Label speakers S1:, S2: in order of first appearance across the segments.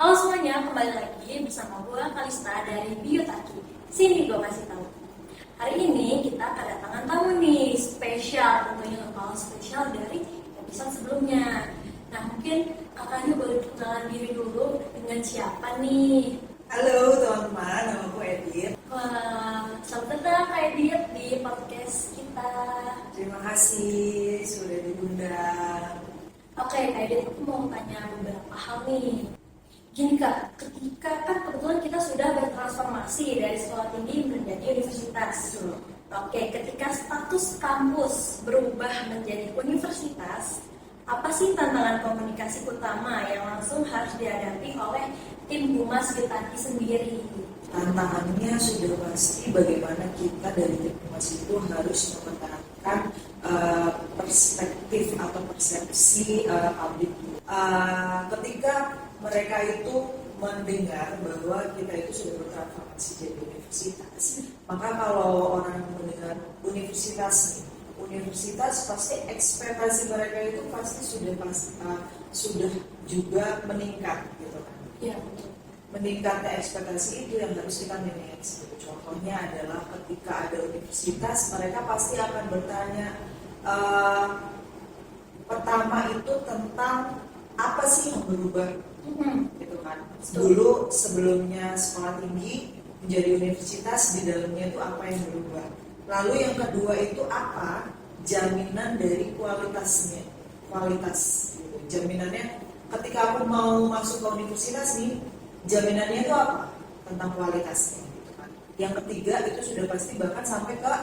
S1: Halo semuanya, kembali lagi bersama gue Kalista dari Biotaki. Sini gue kasih tahu. Hari ini kita kedatangan tamu nih, spesial, tentunya nggak spesial dari episode sebelumnya. Nah mungkin kakaknya boleh perkenalan diri dulu dengan siapa nih?
S2: Halo teman-teman, nama aku Edith.
S1: Wah, selamat datang Kak Edith di podcast kita.
S2: Terima kasih sudah diundang.
S1: Oke Kak Edith, aku mau tanya beberapa hal nih. Gini Kak, ketika kan kebetulan kita sudah bertransformasi dari sekolah tinggi menjadi universitas. Oke, ketika status kampus berubah menjadi universitas, apa sih tantangan komunikasi utama yang langsung harus dihadapi oleh tim Humas Biotaki sendiri?
S2: Tantangannya sudah pasti bagaimana kita dari tim Humas itu harus mempertahankan perspektif atau persepsi publik. Ketika mereka itu mendengar bahwa kita itu sudah bertransformasi jadi universitas, maka kalau orang mendengar universitas pasti ekspektasi mereka itu pasti sudah juga meningkat gitu kan.
S1: Ya, betul.
S2: Meningkatnya ekspektasi itu yang harus kita manage. Contohnya adalah ketika ada universitas, mereka pasti akan bertanya pertama itu tentang apa sih yang berubah gitu kan. Dulu sebelumnya sekolah tinggi menjadi universitas, di dalamnya itu apa yang berubah. Lalu yang kedua itu apa jaminan dari kualitas gitu. Jaminannya ketika aku mau masuk ke universitas nih, jaminannya itu apa tentang kualitasnya gitu kan. Yang ketiga itu sudah pasti bahkan sampai ke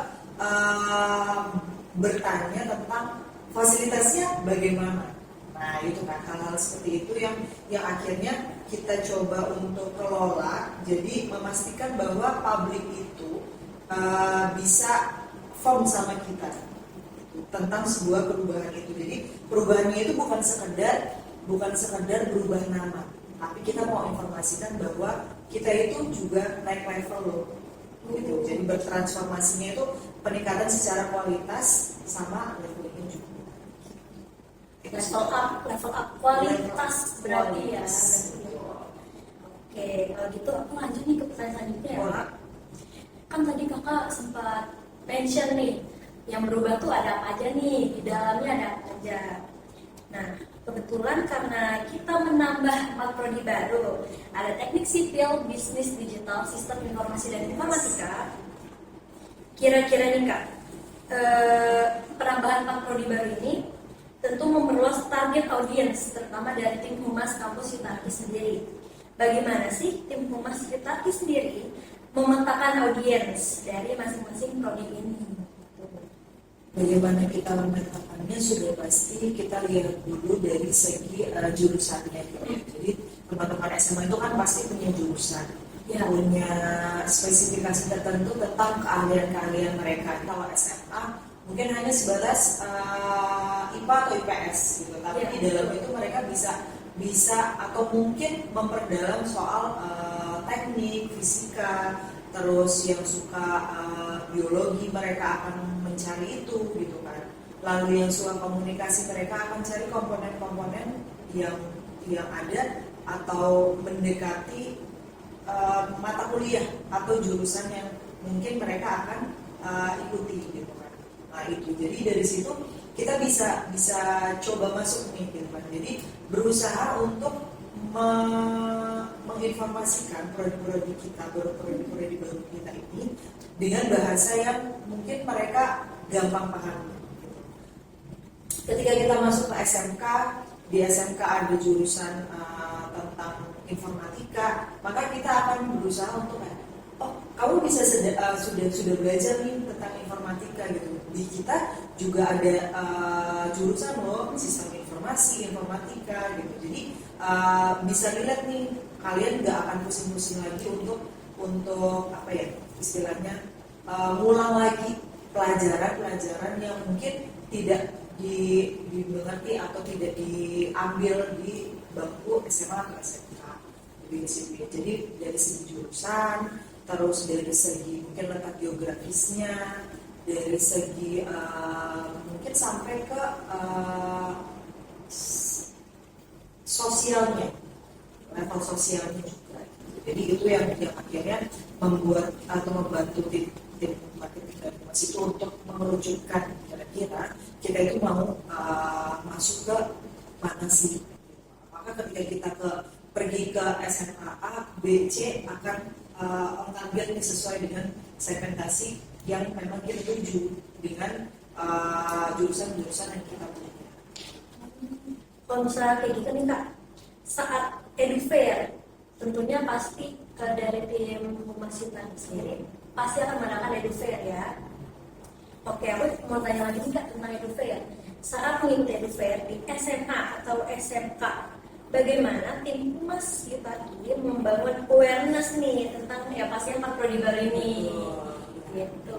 S2: bertanya tentang fasilitasnya bagaimana. Nah itu kan hal-hal seperti itu yang akhirnya kita coba untuk kelola. Jadi memastikan bahwa publik itu bisa form sama kita tentang sebuah perubahan itu. Jadi perubahannya itu bukan sekedar berubah nama, tapi kita mau informasikan bahwa kita itu juga naik level loh. Gitu. Jadi bertransformasinya itu peningkatan secara kualitas sama levelnya juga.
S1: Level up kualitas berarti ya. Oke, kalau gitu aku lanjut nih ke pertanyaan selanjutnya ya. Kan tadi kakak sempat mention nih, yang berubah tuh ada apa aja nih, di dalamnya ada apa aja. Nah, kebetulan karena kita menambah 4 prodi baru, ada teknik sipil, bisnis digital, sistem informasi dan informatika. Kira-kira nih Kak, penambahan 4 prodi baru ini tentu memperluas target audiens, terutama dari tim Humas Kampus Biotaki sendiri. Bagaimana sih tim Humas Biotaki sendiri memetakan audiens dari masing-masing prodi ini?
S2: Bagaimana kita memetakannya sudah pasti kita lihat dulu dari segi jurusannya. Jadi teman-teman SMA itu kan pasti punya jurusan, punya spesifikasi tertentu tentang keahlian mereka. Kalau SMA mungkin hanya sebatas IPA atau IPS gitu, tapi di dalam itu mereka bisa atau mungkin memperdalam soal teknik, fisika, terus yang suka biologi mereka akan mencari itu gitu kan. Lalu yang suka komunikasi mereka akan cari komponen-komponen yang ada atau mendekati mata kuliah atau jurusan yang mungkin mereka akan ikuti gitu kan. Nah itu jadi dari situ kita bisa coba masuk nih gitu kan. Jadi berusaha untuk menginformasikan prodi-prodi kita, prodi-prodi baru kita ini dengan bahasa yang mungkin mereka gampang paham. Ketika kita masuk ke SMK, di SMK ada jurusan tentang informatika, maka kita akan berusaha untuk kamu bisa sudah belajar nih tentang informatika gitu. Di kita juga ada jurusan loh sistem informatika gitu. Jadi bisa dilihat nih, kalian nggak akan pusing-pusing lagi untuk apa ya istilahnya ngulang lagi pelajaran yang mungkin tidak dimengerti atau tidak diambil di bangku SMA atau SMK. Jadi dari segi jurusan, terus dari segi mungkin letak geografisnya, dari segi mungkin sampai ke sosialnya. level sosialnya juga. Jadi itu yang akhirnya membuat atau membantu tim marketing dan informasi itu untuk mengerucutkan kira-kira kita itu mau masuk ke mana sih. Maka ketika kita pergi ke SMA A, B, C akan on target sesuai dengan segmentasi yang memang kita tuju dengan jurusan-jurusan yang kita punya.
S1: Kalau misalnya kayak gitu nih Kak, saat edufair, tentunya pasti dari tim Humas Yutan sendiri pasti akan mengadakan edufair ya. Oke, aku mau tanya lagi nih Kak tentang edufair. Saat mengikuti edufair di SMA atau SMK, bagaimana tim Humas Yutan membangun awareness nih tentang ya pasti yang prodi baru ini? Gitu.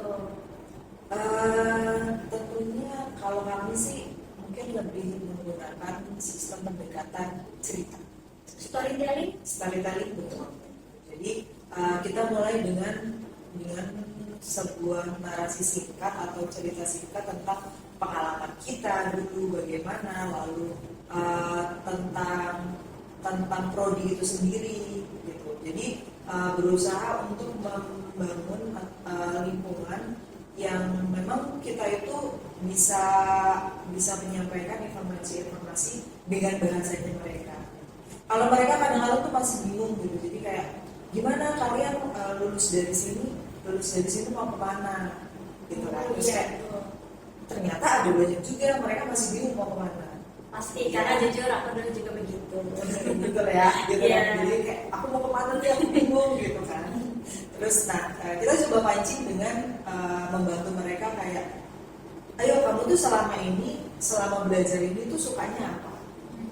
S2: Tentunya kalau kami sih mungkin lebih menggunakan sistem pendekatan cerita. Storytelling betul. Jadi kita mulai dengan sebuah narasi singkat atau cerita singkat tentang pengalaman kita dulu bagaimana, lalu tentang prodi itu sendiri gitu. Jadi berusaha untuk membangun lingkungan yang memang kita itu bisa menyampaikan informasi dengan bahasanya mereka. Kalau mereka kadang-kadang tuh masih bingung gitu, jadi kayak gimana kalian lulus dari sini mau kemana gitu kan? Terus kayak ternyata ada banyak juga mereka masih bingung mau kemana.
S1: Pasti, karena jujur aku dulu juga begitu.
S2: Betul ya, gitu
S1: Yeah.
S2: kan. Jadi kayak aku mau kemana nih, aku bingung gitu kan. Terus kita coba pancing dengan membantu mereka kayak, ayo kamu tuh selama belajar ini tuh sukanya apa?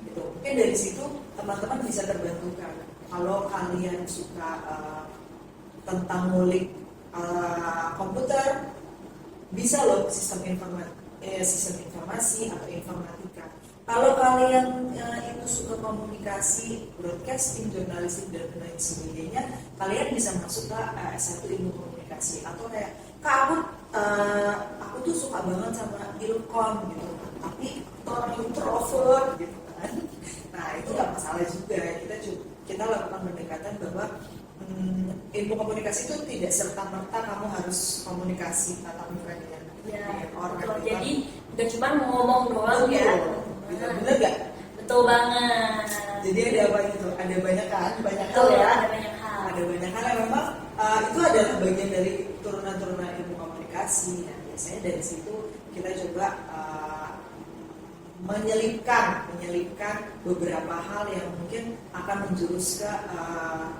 S2: Gitu. Mungkin dari situ teman-teman bisa terbantukan. Kalau kalian suka tentang ngulik komputer, bisa loh sistem informasi atau informatika. Kalau kalian itu suka komunikasi, broadcasting, jurnalistik dan lain sebagainya, kalian bisa masuk ke S1 ilmu komunikasi. Atau kayak, Kak aku tuh suka banget sama ilkom gitu, tapi orang introvert gitu kan. Nah itu nggak masalah juga. Kita lakukan pendekatan bahwa ilmu komunikasi itu tidak serta-merta kamu harus komunikasi tatap muka dengan orang.
S1: Betul. Jadi nggak cuma ngomong doang ya.
S2: Bener nggak?
S1: Betul banget.
S2: Jadi ada apa gitu? Ada banyak hal
S1: Betul,
S2: ya.
S1: ada banyak hal.
S2: Ada banyak hal yang memang itu adalah bagian dari turunan-turunan ilmu komunikasi. Nah, biasanya dari situ kita coba menyelipkan beberapa hal yang mungkin akan menjurus ke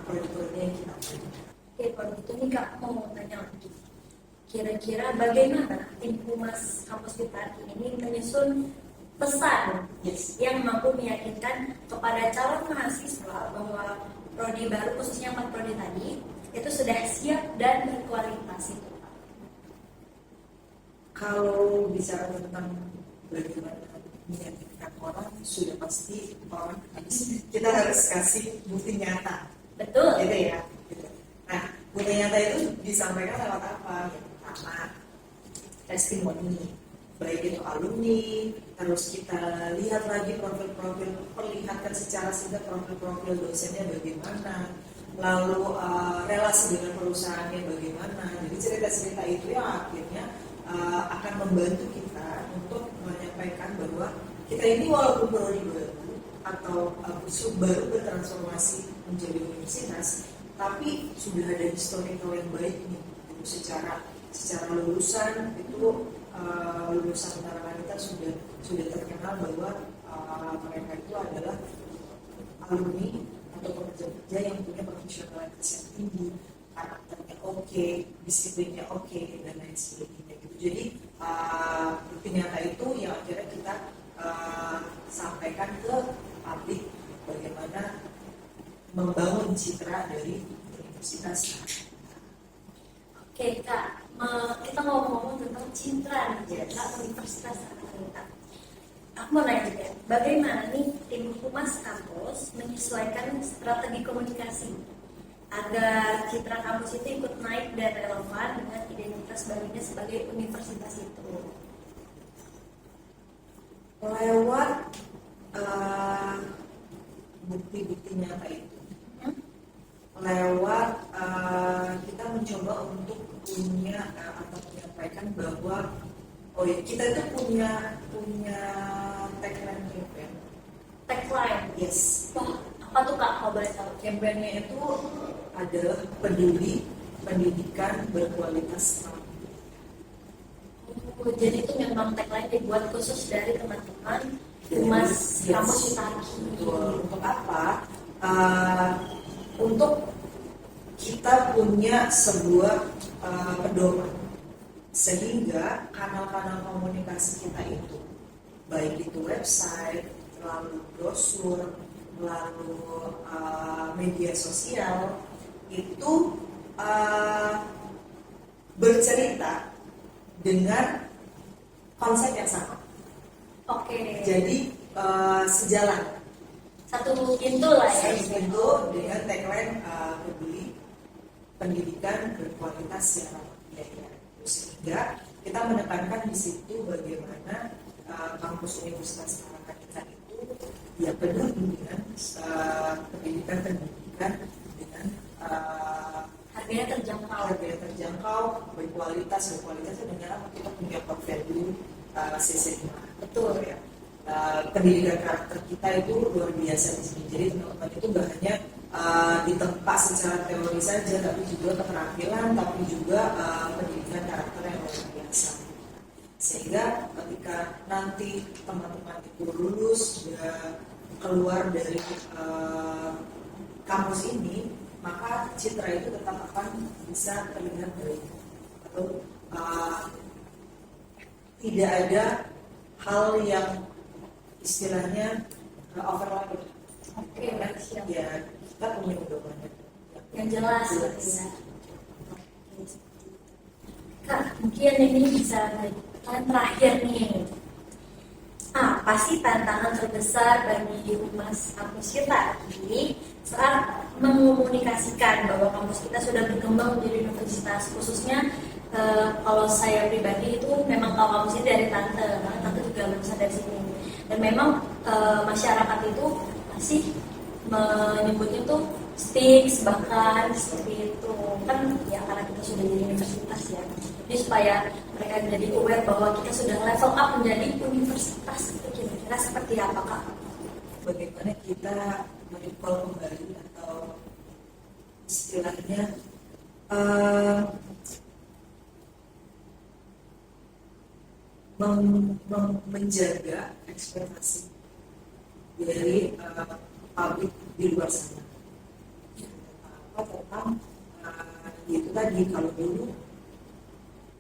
S2: produk-produknya yang kita punya.
S1: Oke, kalau gitu nih Kak, mau tanya lagi. Kira-kira bagaimana tim Humas Kampus Yutan ini menyusun pesan yang mampu meyakinkan kepada calon mahasiswa bahwa prodi baru, khususnya 4 prodi tadi, itu sudah siap dan berkualitas itu Pak?
S2: Kalau bicara tentang bagaimana meyakinkan orang, sudah pasti orang kita harus kasih bukti nyata.
S1: Betul.
S2: Gitu ya. Gitu. Nah, bukti nyata itu disampaikan lewat apa? Pertama, testimoni, baik itu alumni, terus kita lihat lagi profil-profil, perlihatkan secara singkat profil-profil dosennya bagaimana, lalu relasi dengan perusahaannya bagaimana. Jadi cerita-cerita itu yang akhirnya akan membantu kita untuk menyampaikan bahwa kita ini walaupun prodi baru atau baru bertransformasi menjadi universitas, tapi sudah ada historical yang baik nih. Secara lulusan itu lulusan antara kita sudah terkenal bahwa mereka itu adalah alumni atau pekerja-pekerja yang punya profesionalitas yang tinggi, karakternya oke, disiplinnya oke, dan lain sebagainya. Jadi bukti nyata itu yang akhirnya kita sampaikan ke publik bagaimana membangun citra dari universitas.
S1: Oke Kak, kita ngomong-ngomong tentang citra nih, citra universitas kita. Aku mau nanya juga, bagaimana nih tim Humas kampus menyesuaikan strategi komunikasi agar citra kampus itu ikut naik dan relevan dengan identitas barunya sebagai universitas itu?
S2: Lewat bukti-bukti nyata itu lewat kita mencoba untuk punya atau menyampaikan bahwa kita itu punya tagline campaign.
S1: Tagline.
S2: Yes.
S1: Wah, apa tuh Kak? Mau boleh tahu?
S2: Campaignnya itu adalah peduli pendidikan berkualitas.
S1: Jadi itu memang tagline dibuat khusus dari teman-teman Humas Kampus Utaki.
S2: Untuk apa? Untuk kita punya sebuah pedoman sehingga kanal-kanal komunikasi kita itu, baik itu website, lalu brosur, lalu media sosial, itu bercerita dengan konsep yang sama.
S1: Oke.
S2: Jadi sejalan.
S1: Satu pintu lah ya.
S2: Satu pintu dengan tagline peduli pendidikan berkualitas yang ramah biaya. Sehingga kita menekankan di situ bagaimana kampus Universitas Paramadina itu ya peduli dengan pendidikan dengan
S1: harganya
S2: terjangkau, berkualitas dengan apa kita punya core value CC5.
S1: Betul
S2: ya. Pendidikan karakter kita itu luar biasa di sini. Jadi teman-teman itu gak hanya ditempa secara teori saja, tapi juga keterampilan, tapi juga pendidikan karakter yang luar biasa. Sehingga ketika nanti teman-teman itu lulus dan keluar dari kampus ini, maka citra itu tetap akan bisa terlihat baik atau tidak ada hal yang istilahnya overlap.
S1: Oke, baik, siap.
S2: Ya, kita punya pedoman
S1: yang jelas. Ya. Kak, mungkin ini bisa pertanyaan terakhir nih. Apa sih tantangan terbesar bagi Humas kampus kita ini saat mengkomunikasikan bahwa kampus kita sudah berkembang menjadi universitas, khususnya kalau saya pribadi itu memang tahu kampus ini dari tante, karena tante juga lulusan dari sini. Dan memang masyarakat itu masih menyebutnya tuh sticks, bahkan seperti itu kan ya, karena kita sudah jadi universitas ya. Jadi supaya mereka jadi aware bahwa kita sudah level up menjadi universitas, itu kira-kira seperti apa Kak?
S2: Bagaimana kita merecall kembali atau istilahnya menjaga ekspektasi dari publik di luar sana. Tentang itu tadi, kalau dulu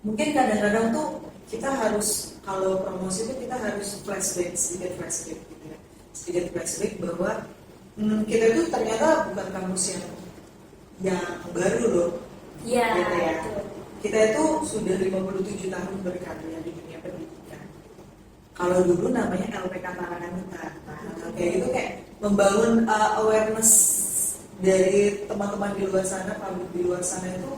S2: mungkin kadang-kadang tuh kita harus, kalau promosi itu kita harus sedikit flashback gitu ya. Sedikit flashback bahwa kita itu ternyata bukan kampus yang baru loh.
S1: Iya,
S2: gitu ya.
S1: betul.
S2: Kita itu sudah 57 tahun berkarya di dunia pendidikan. Kalau dulu namanya LPK Paramadina. Nah, kayak gitu, kayak membangun awareness dari teman-teman di luar sana, publik di luar sana itu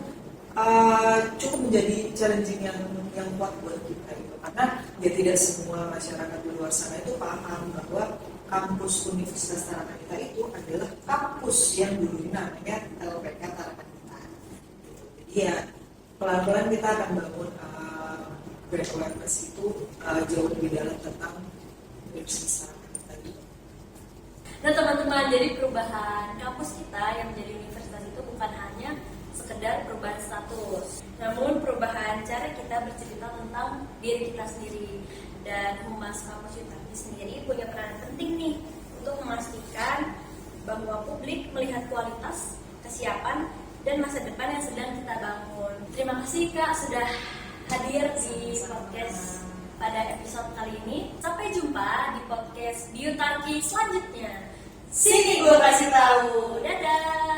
S2: cukup menjadi challenging yang kuat buat kita itu. Karena ya tidak semua masyarakat di luar sana itu paham bahwa kampus Universitas Paramadina itu adalah kampus yang dulu namanya LPK Paramadina. Jadi ya pelan-pelan kita akan bangun brand awareness itu jauh lebih dalam tentang Universitas Paramadina itu.
S1: Nah teman-teman, jadi perubahan kampus kita yang menjadi universitas itu bukan hanya sekedar perubahan status, namun perubahan cara kita bercerita tentang diri kita sendiri. Dan Humas Kampus Utaki sendiri punya peran penting nih untuk memastikan bahwa publik melihat kualitas, kesiapan, dan masa depan yang sedang kita bangun. Terima kasih Kak sudah hadir di podcast pada episode kali ini. Sampai jumpa di podcast Biutarki selanjutnya. Sini gue kasih tahu. Dadah.